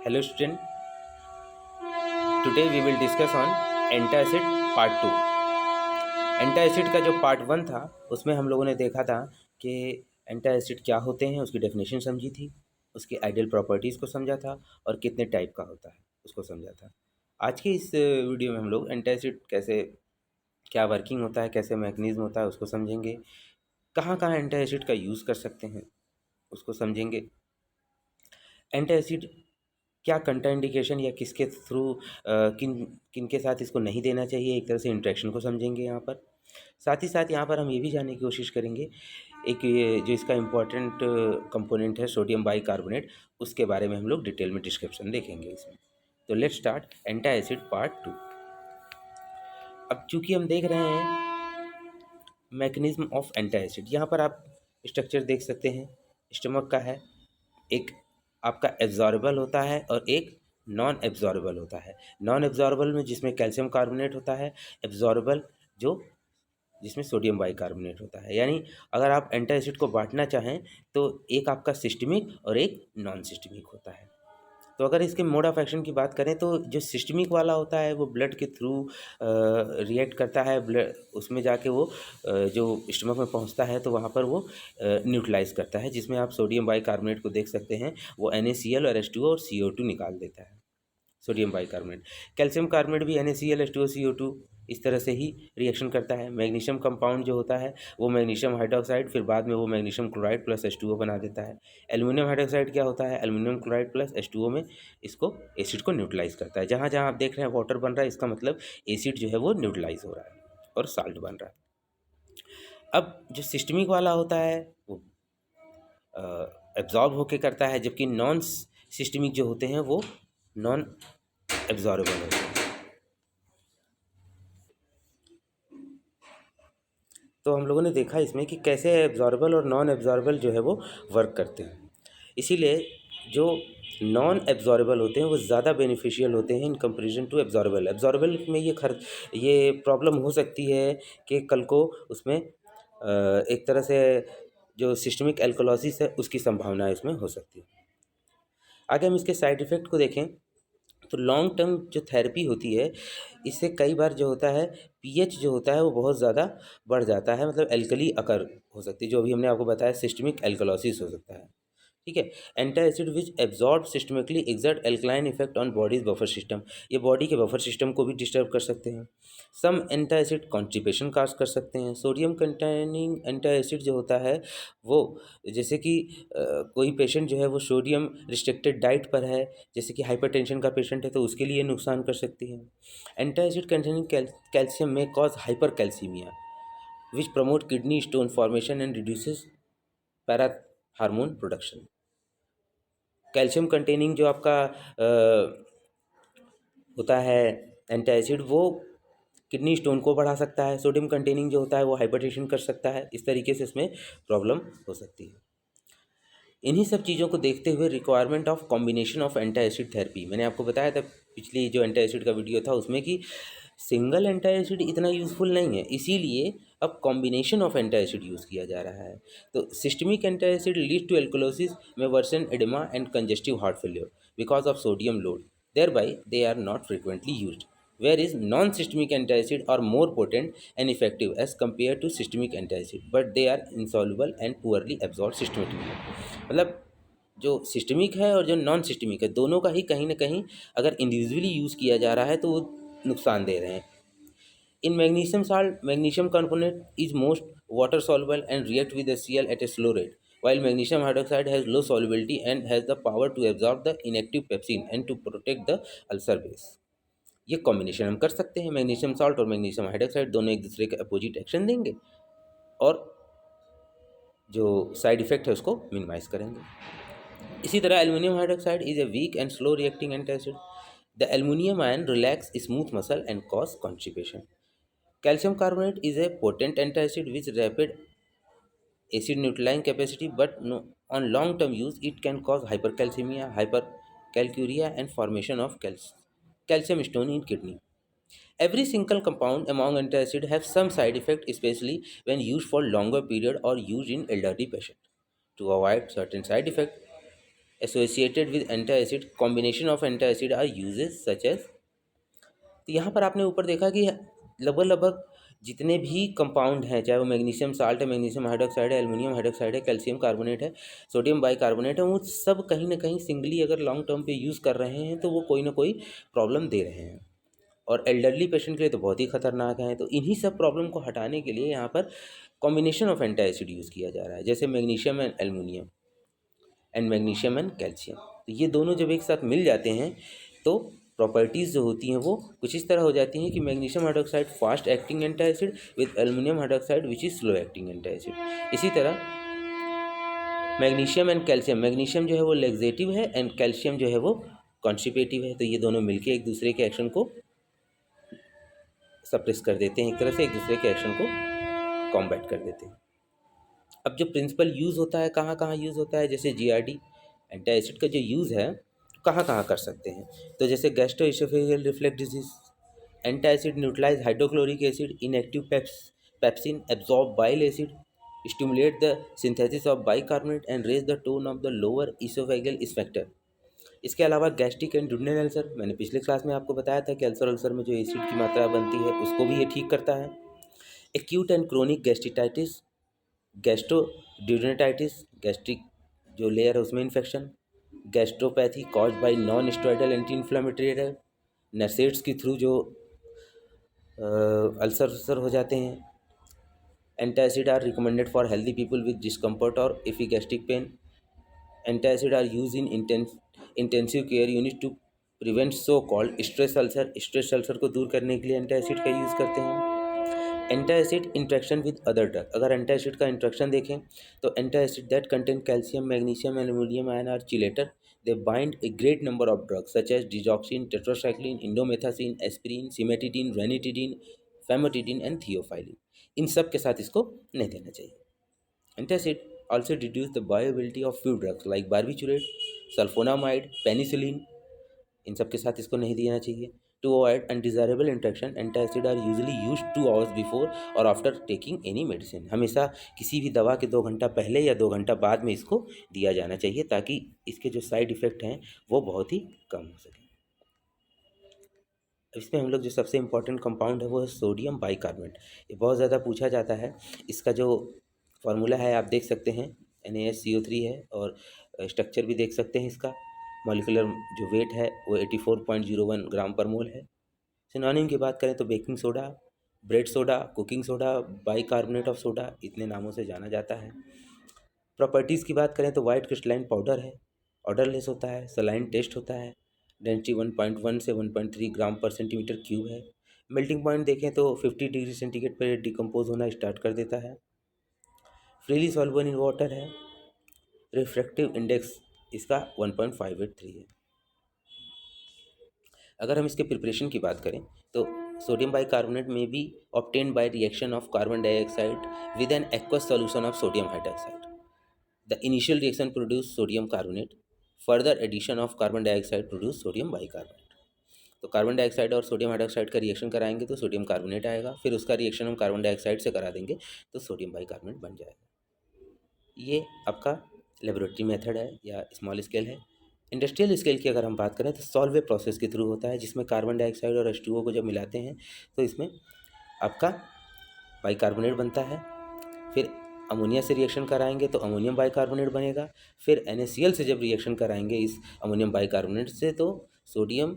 Hello student, today we will discuss on antacid part 2। Antacid का जो part 1 था उसमें हम लोगों ने देखा था कि एंटासिड क्या होते हैं, उसकी डेफिनेशन समझी थी, उसकी आइडियल प्रॉपर्टीज़ को समझा था और कितने टाइप का होता है उसको समझा था। आज की इस वीडियो में हम लोग एंटासिड कैसे, क्या वर्किंग होता है, कैसे मैकेनिज्म होता है उसको समझेंगे, कहाँ कहाँ एंटासिड का यूज़ कर सकते हैं उसको समझेंगे। एंटासिड क्या कंट्राइंडिकेशन या किसके थ्रू किन किन के साथ इसको नहीं देना चाहिए, एक तरह से इंट्रैक्शन को समझेंगे यहाँ पर। साथ ही साथ यहाँ पर हम ये भी जानने की कोशिश करेंगे एक ये जो इसका इम्पोर्टेंट कंपोनेंट है सोडियम बाइकार्बोनेट, उसके बारे में हम लोग डिटेल में डिस्क्रिप्शन देखेंगे इसमें। तो लेट्स स्टार्ट एंटासिड पार्ट 2। अब चूंकि हम देख रहे हैं मैकेनिज्म ऑफ एंटासिड, यहाँ पर आप स्ट्रक्चर देख सकते हैं। स्टमक का है, एक आपका एब्जॉर्बल होता है और एक नॉन एब्जॉर्बल होता है। नॉन एब्जॉर्बल में जिसमें कैल्शियम कार्बोनेट होता है, एब्जॉर्बल जो जिसमें सोडियम बाइकार्बोनेट होता है। यानी अगर आप एंटासिड को बांटना चाहें तो एक आपका सिस्टमिक और एक नॉन सिस्टमिक होता है। तो अगर इसके मोड ऑफ एक्शन की बात करें तो जो सिस्टमिक वाला होता है वो ब्लड के थ्रू रिएक्ट करता है, ब्लड उसमें जाके वो जो स्टमक में पहुंचता है तो वहाँ पर वो न्यूट्रलाइज करता है, जिसमें आप सोडियम बाइकार्बोनेट को देख सकते हैं, वो NaCl और H2O और CO2 निकाल देता है। सोडियम बाइकार्बोनेट, कैल्शियम कार्बोनेट भी NaCl H2O CO2 इस तरह से ही रिएक्शन करता है। मैग्नीशियम कंपाउंड जो होता है वो मैग्नीशियम हाइड्रोक्साइड, फिर बाद में वो मैग्नीशियम क्लोराइड प्लस H2O बना देता है। एल्युमिनियम हाइड्रोक्साइड क्या होता है, एल्युमिनियम क्लोराइड प्लस H2O में इसको एसिड को न्यूट्रलाइज करता है। जहाँ जहाँ आप देख रहे हैं वाटर बन रहा है, इसका मतलब एसिड जो है वो न्यूट्रलाइज हो रहा है और साल्ट बन रहा है। अब जो सिस्टमिक वाला होता है वो एब्जॉर्ब होके करता है, जबकि नॉन सिस्टमिक जो होते हैं वो नॉन एब्जॉर्बेबल होते हैं। तो हम लोगों ने देखा इसमें कि कैसे एब्जॉर्बल और नॉन एब्जॉर्बल जो है वो वर्क करते हैं। इसीलिए जो नॉन एब्जॉर्बल होते हैं वो ज़्यादा बेनिफिशियल होते हैं in comparison to absorbable. Absorbable में ये प्रॉब्लम हो सकती है कि कल को उसमें एक तरह से जो सिस्टमिक एल्कोलोसिस है उसकी संभावना इसमें हो सकती है। आगे हम इसके साइड इफ़ेक्ट को देखें तो लॉन्ग टर्म जो थेरेपी होती है, इससे कई बार जो होता है पीएच जो होता है वो बहुत ज़्यादा बढ़ जाता है, मतलब एल्कली अकर हो सकती है, जो अभी हमने आपको बताया सिस्टमिक एल्कलोसिस हो सकता है। ठीक है। Antacid which absorb systemically exert alkaline effect on bodies buffer system, ये बॉडी के बफर सिस्टम को भी डिस्टर्ब कर सकते हैं। सम एंटासिड कॉन्स्टिपेशन काज कर सकते हैं। सोडियम कंटेनिंग एंटासिड जो होता है वो जैसे कि कोई पेशेंट जो है वो सोडियम रिस्ट्रिक्टेड डाइट पर है, जैसे कि हाइपरटेंशन का पेशेंट है, तो उसके लिए नुकसान कर सकती है। एंटासिड कंटेनिंग कैल्शियम में cause hyper calcaemia which promote kidney stone formation and reduces para hormone production. Calcium containing जो आपका होता है एंटासिड, वो किडनी स्टोन को बढ़ा सकता है। सोडियम कंटेनिंग जो होता है वो हाइपरटेंशन कर सकता है। इस तरीके से इसमें प्रॉब्लम हो सकती है। इन्हीं सब चीज़ों को देखते हुए requirement of combination of antacid therapy, मैंने आपको बताया था पिछली जो एंटासिड का वीडियो था उसमें कि सिंगल एंटासिड इतना यूज़फुल नहीं है, इसीलिए अब कॉम्बिनेशन ऑफ एंटासिड यूज़ किया जा रहा है। तो systemic antacid lead to alkalosis में worsen oedema and congestive heart failure because of sodium load, thereby they are not frequently used, whereas non-systemic antacid are more potent and effective as compared to systemic antacid, but they are insoluble and poorly absorbed systemically। मतलब जो systemic है और जो non systemic है दोनों का ही कहीं ना कहीं अगर इंडिविजुअली यूज़ किया जा रहा है तो वो नुकसान दे रहे हैं। इन magnesium salt, magnesium component is most water soluble and react with HCl at a slow rate, while magnesium hydroxide has low solubility and has the power to absorb the inactive pepsin and to protect the ulcer base। ये combination हम कर सकते हैं, magnesium salt और magnesium hydroxide दोनों एक दूसरे के अपोजिट एक्शन देंगे और जो साइड इफेक्ट है उसको मिनिमाइज करेंगे। इसी तरह aluminium hydroxide is a weak and slow reacting antacid. The aluminium ion relax smooth muscle and cause constipation. Calcium carbonate is a potent antacid with rapid acid neutralizing capacity, but no, on long-term use it can cause hypercalcemia, hypercalciuria, and formation of calcium stone in kidney. Every single compound among antacid have some side effect, especially when used for longer period or used in elderly patient. To avoid certain side effect, associated with antacid, combination of antacid are uses such as। तो यहाँ पर आपने ऊपर देखा कि लगभग लगभग जितने भी कंपाउंड हैं, चाहे वो मैग्नीशियम साल्ट है, मैग्नीशियम हाइड्रोक्साइड है, एल्युमिनियम हाइड्रोक्साइड है, कैल्शियम कार्बोनेट है, सोडियम बाइकार्बोनेट है, वो सब कहीं ना कहीं सिंगली अगर लॉन्ग टर्म पे यूज़ कर रहे हैं तो वो कोई ना कोई प्रॉब्लम दे रहे हैं, और एल्डरली पेशेंट के लिए तो बहुत ही खतरनाक है। तो इन्हीं सब प्रॉब्लम को हटाने के लिए यहाँ पर कॉम्बिनेशन ऑफ एंटासिड यूज़ किया जा रहा है, जैसे magnesium and aluminium and magnesium and calcium. तो ये दोनों जब एक साथ मिल जाते हैं तो प्रॉपर्टीज़ जो होती हैं वो कुछ इस तरह हो जाती हैं कि magnesium hydroxide fast acting antacid with aluminium hydroxide which is slow acting antacid. इसी तरह मैग्नीशियम एंड कैल्शियम, मैग्नीशियम जो है वो लेग्जेटिव है एंड कैल्शियम जो है वो कॉन्स्टिपेटिव है, तो ये दोनों मिलके एक दूसरे के एक्शन को सप्रेस कर देते हैं, एक तरह से एक दूसरे के एक्शन को कॉम्बैट कर देते हैं। अब जो प्रिंसिपल यूज़ होता है, कहाँ कहाँ यूज़ होता है, जैसे जीआरडी एंटासिड का जो यूज़ है कहाँ कहाँ कर सकते हैं, तो जैसे gastroesophageal reflux disease, antacid neutralise hydrochloric acid inactive pepsin absorb bile acid, stimulate the synthesis of bicarbonate and raise the tone of the lower esophageal sphincter. इसके अलावा गैस्ट्रिक एंड ड्यूडेनल अल्सर, मैंने पिछले क्लास में आपको बताया था कि ulcer में जो एसिड की मात्रा बनती है उसको भी ये ठीक करता है। Acute and chronic gastritis, gastroduodenitis, gastric जो लेयर है उसमें infection, gastropathy caused by non steroidal anti inflammatory drug, NSAIDs के थ्रू जो अल्सर हो जाते हैं। Antacid are recommended for healthy people with discomfort और epigastric pain. Antacid are use in intensive care unit to prevent so called stress ulcer, stress ulcer को दूर करने के लिए एंटासिड का यूज़ करते हैं। Antacid interaction with other drug, अगर एंटासिड का इंट्रैक्शन देखें तो antacid that contain calcium magnesium aluminium ion are chelator, they bind a great number of drugs such as digoxin, tetracycline, indomethacin, aspirin, cimetidine, ranitidine, famotidine and theophylline. इन सब के साथ इसको नहीं देना चाहिए। Antacid also reduce the viability of few drugs like barbiturate, sulfonamide, penicillin, इन सब के साथ इसको नहीं देना चाहिए। To avoid undesirable interaction, antacid are usually use 2 hours before और आफ्टर टेकिंग एनी मेडिसिन, हमेशा किसी भी दवा के 2 घंटा पहले या 2 घंटा बाद में इसको दिया जाना चाहिए ताकि इसके जो साइड इफ़ेक्ट हैं वो बहुत ही कम हो सके। इसमें हम लोग जो सबसे इम्पॉर्टेंट कंपाउंड है वो है सोडियम बाइकार्बोनेट। ये बहुत ज़्यादा पूछा जाता है। इसका जो फार्मूला है आप देख सकते हैं, NaSCO3 है, और स्ट्रक्चर भी देख सकते हैं। इसका मॉलिक्यूलर जो वेट है वो 84.01 ग्राम पर मोल है। सिनोनिम की बात करें तो baking soda, bread soda, cooking soda, bicarbonate of soda, इतने नामों से जाना जाता है। प्रॉपर्टीज़ की बात करें तो वाइट क्रिस्टलाइन पाउडर है, ऑर्डरलेस होता है, सलाइन टेस्ट होता है, डेंसिटी 1.1 से 1.3 ग्राम पर सेंटीमीटर क्यूब है। मेल्टिंग पॉइंट देखें तो 50 डिग्री सेंटीग्रेड पर डिकम्पोज होना स्टार्ट कर देता है। फ्रीली सॉल्युबल इन वाटर है। रिफ्रैक्टिव इंडेक्स इसका 1.583 है। अगर हम इसके प्रिपरेशन की बात करें तो सोडियम बाइकार्बोनेट में be obtained by reaction of carbon dioxide with an aqueous solution of sodium hydroxide. The initial reaction produce sodium carbonate, further addition of carbon dioxide produce sodium bicarbonate. तो carbon dioxide और sodium hydroxide का reaction कराएंगे तो sodium carbonate आएगा, फिर उसका reaction हम carbon dioxide से करा देंगे तो सोडियम बाइकार्बोनेट बन जाएगा। ये आपका लेबोरेटरी मेथड है या स्मॉल स्केल है। इंडस्ट्रियल स्केल की अगर हम बात करें तो सॉल्वे प्रोसेस के थ्रू होता है, जिसमें कार्बन डाइऑक्साइड और H2O को जब मिलाते हैं तो इसमें आपका बाइकार्बोनेट बनता है। फिर अमोनिया से रिएक्शन कराएंगे तो अमोनियम बाइकार्बोनेट बनेगा। फिर NaCl से जब रिएक्शन कराएंगे इस अमोनियम बाइकार्बोनेट से तो सोडियम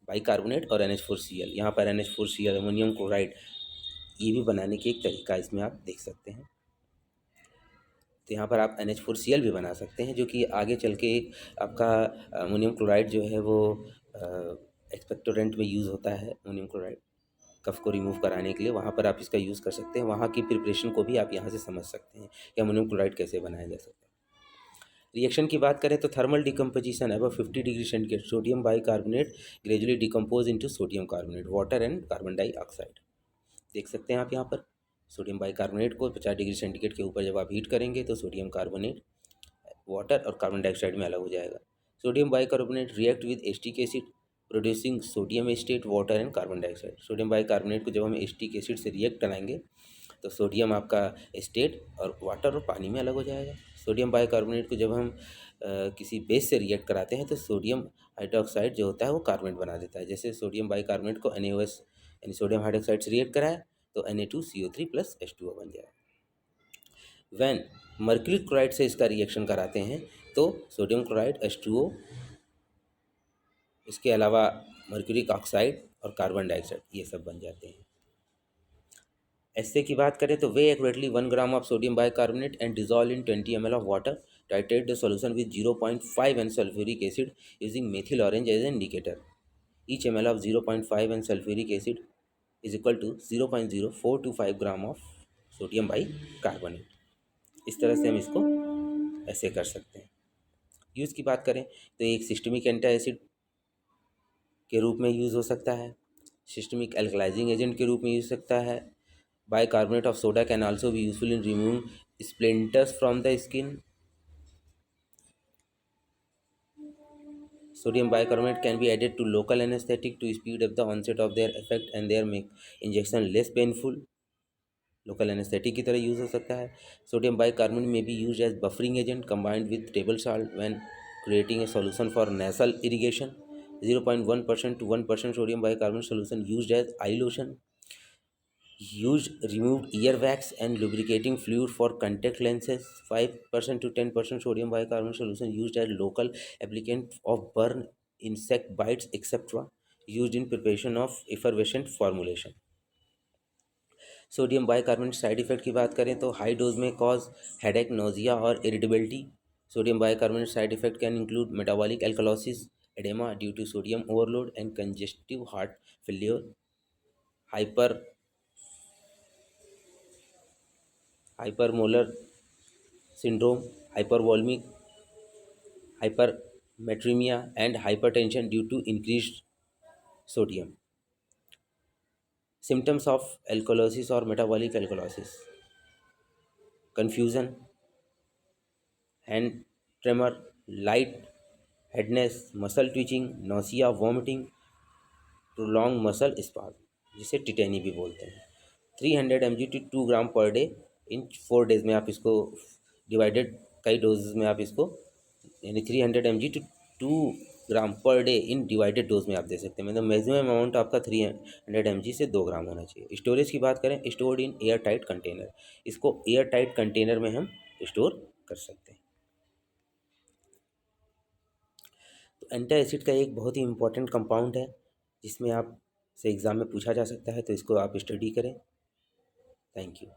बाइकार्बोनेट और NH4Cl, यहाँ पर NH4Cl अमोनियम क्लोराइड, ये भी बनाने की एक तरीका इसमें आप देख सकते हैं। तो यहाँ पर आप NH4Cl भी बना सकते हैं, जो कि आगे चल के आपका अमोनियम क्लोराइड जो है वो एक्सपेक्टोरेंट में यूज़ होता है। अमोनियम क्लोराइड कफ को रिमूव कराने के लिए वहाँ पर आप इसका यूज़ कर सकते हैं। वहाँ की प्रिपरेशन को भी आप यहाँ से समझ सकते हैं कि अमोनियम क्लोराइड कैसे बनाया जा सकता है। रिएक्शन की बात करें तो thermal decomposition above 50 degree centigrade, sodium bicarbonate gradually decompose into sodium carbonate, water and carbon dioxide. देख सकते हैं आप यहाँ पर सोडियम बाइकार्बोनेट को 50 डिग्री सेंटीग्रेड के ऊपर जब आप हीट करेंगे तो सोडियम कार्बोनेट वाटर और कार्बन डाइऑक्साइड में अलग हो जाएगा। Sodium bicarbonate react with acetic acid producing sodium estate, water and carbon dioxide. Sodium bicarbonate को जब हम एसिटिक एसिड से रिएक्ट कराएंगे तो सोडियम आपका एस्टेट और वाटर और पानी में अलग हो जाएगा। सोडियम बाइकार्बोनेट को जब हम किसी बेस से रिएक्ट कराते हैं तो सोडियम हाइड्रोक्साइड जो होता है वो कार्बोनेट बना देता है। जैसे सोडियम बाइकार्बोनेट को NaOH यानी सोडियम हाइड्रोक्साइड से रिएक्ट कराया तो Na2CO3 + H2O बन जाए। वैन मर्क्यूरी क्लोराइड से इसका रिएक्शन कराते हैं तो सोडियम क्लोराइड H2O, इसके अलावा मर्क्यूरिक ऑक्साइड और कार्बन डाइऑक्साइड ये सब बन जाते हैं। ऐसे की बात करें तो weigh accurately 1 gram of sodium bicarbonate and dissolve in 20 ml of water, titrate the solution with 0.5 N sulphuric acid using methyl orange as an indicator. Each ml of 0.5 N sulphuric acid is equal to 0.0425 gram of sodium bicarbonate. इस तरह से हम इसको ऐसे कर सकते हैं। Use की बात करें तो एक सिस्टमिक एंटी एसिड के रूप में यूज़ हो सकता है, सिस्टमिक एल्कलाइजिंग एजेंट के रूप में यूज सकता है। Bicarbonate of soda can also be useful in removing splinters from the skin. Sodium bicarbonate can be added to local anesthetic to speed up the onset of their effect and their make injection less painful. Local anaesthetic की तरह use हो सकता है। Sodium bicarbonate में be use as buffering agent combined with table salt when creating a solution for nasal irrigation. 0.1% to 1% sodium bicarbonate solution used as eye lotion. Used removed earwax and lubricating fluid for contact lenses. 5% to 10% sodium bicarbonate solution used as local applicant of burn, insect bites, etc. Used in preparation of effervescent formulation. Sodium bicarbonate side effect की बात करें तो high dose में cause headache, nausea और irritability. Sodium bicarbonate side effect can include metabolic alkalosis, oedema due to sodium overload and congestive heart failure, hyperosmolar syndrome, hypervolemic hypermetrimia and hypertension due to increased sodium. Symptoms of alkalosis or metabolic alkalosis: confusion, hand tremor, light headedness, muscle twitching, nausea, vomiting, prolonged muscle spasm, जिसे tetani भी बोलते हैं। 300 mg to 2 gram per day in 4 days में आप इसको divided कई doses में आप इसको यानी 300 mg to 2 gram per day in divided dose में आप दे सकते हैं। मतलब मैक्सिमम अमाउंट आपका 300 mg से 2 ग्राम होना चाहिए। स्टोरेज की बात करें, stored in air tight container, इसको एयर टाइट कंटेनर में हम स्टोर कर सकते हैं। तो एंटी एसिड का एक बहुत ही इंपॉर्टेंट कंपाउंड है जिसमें आप से एग्ज़ाम में पूछा जा सकता है, तो इसको आप स्टडी करें। Thank you.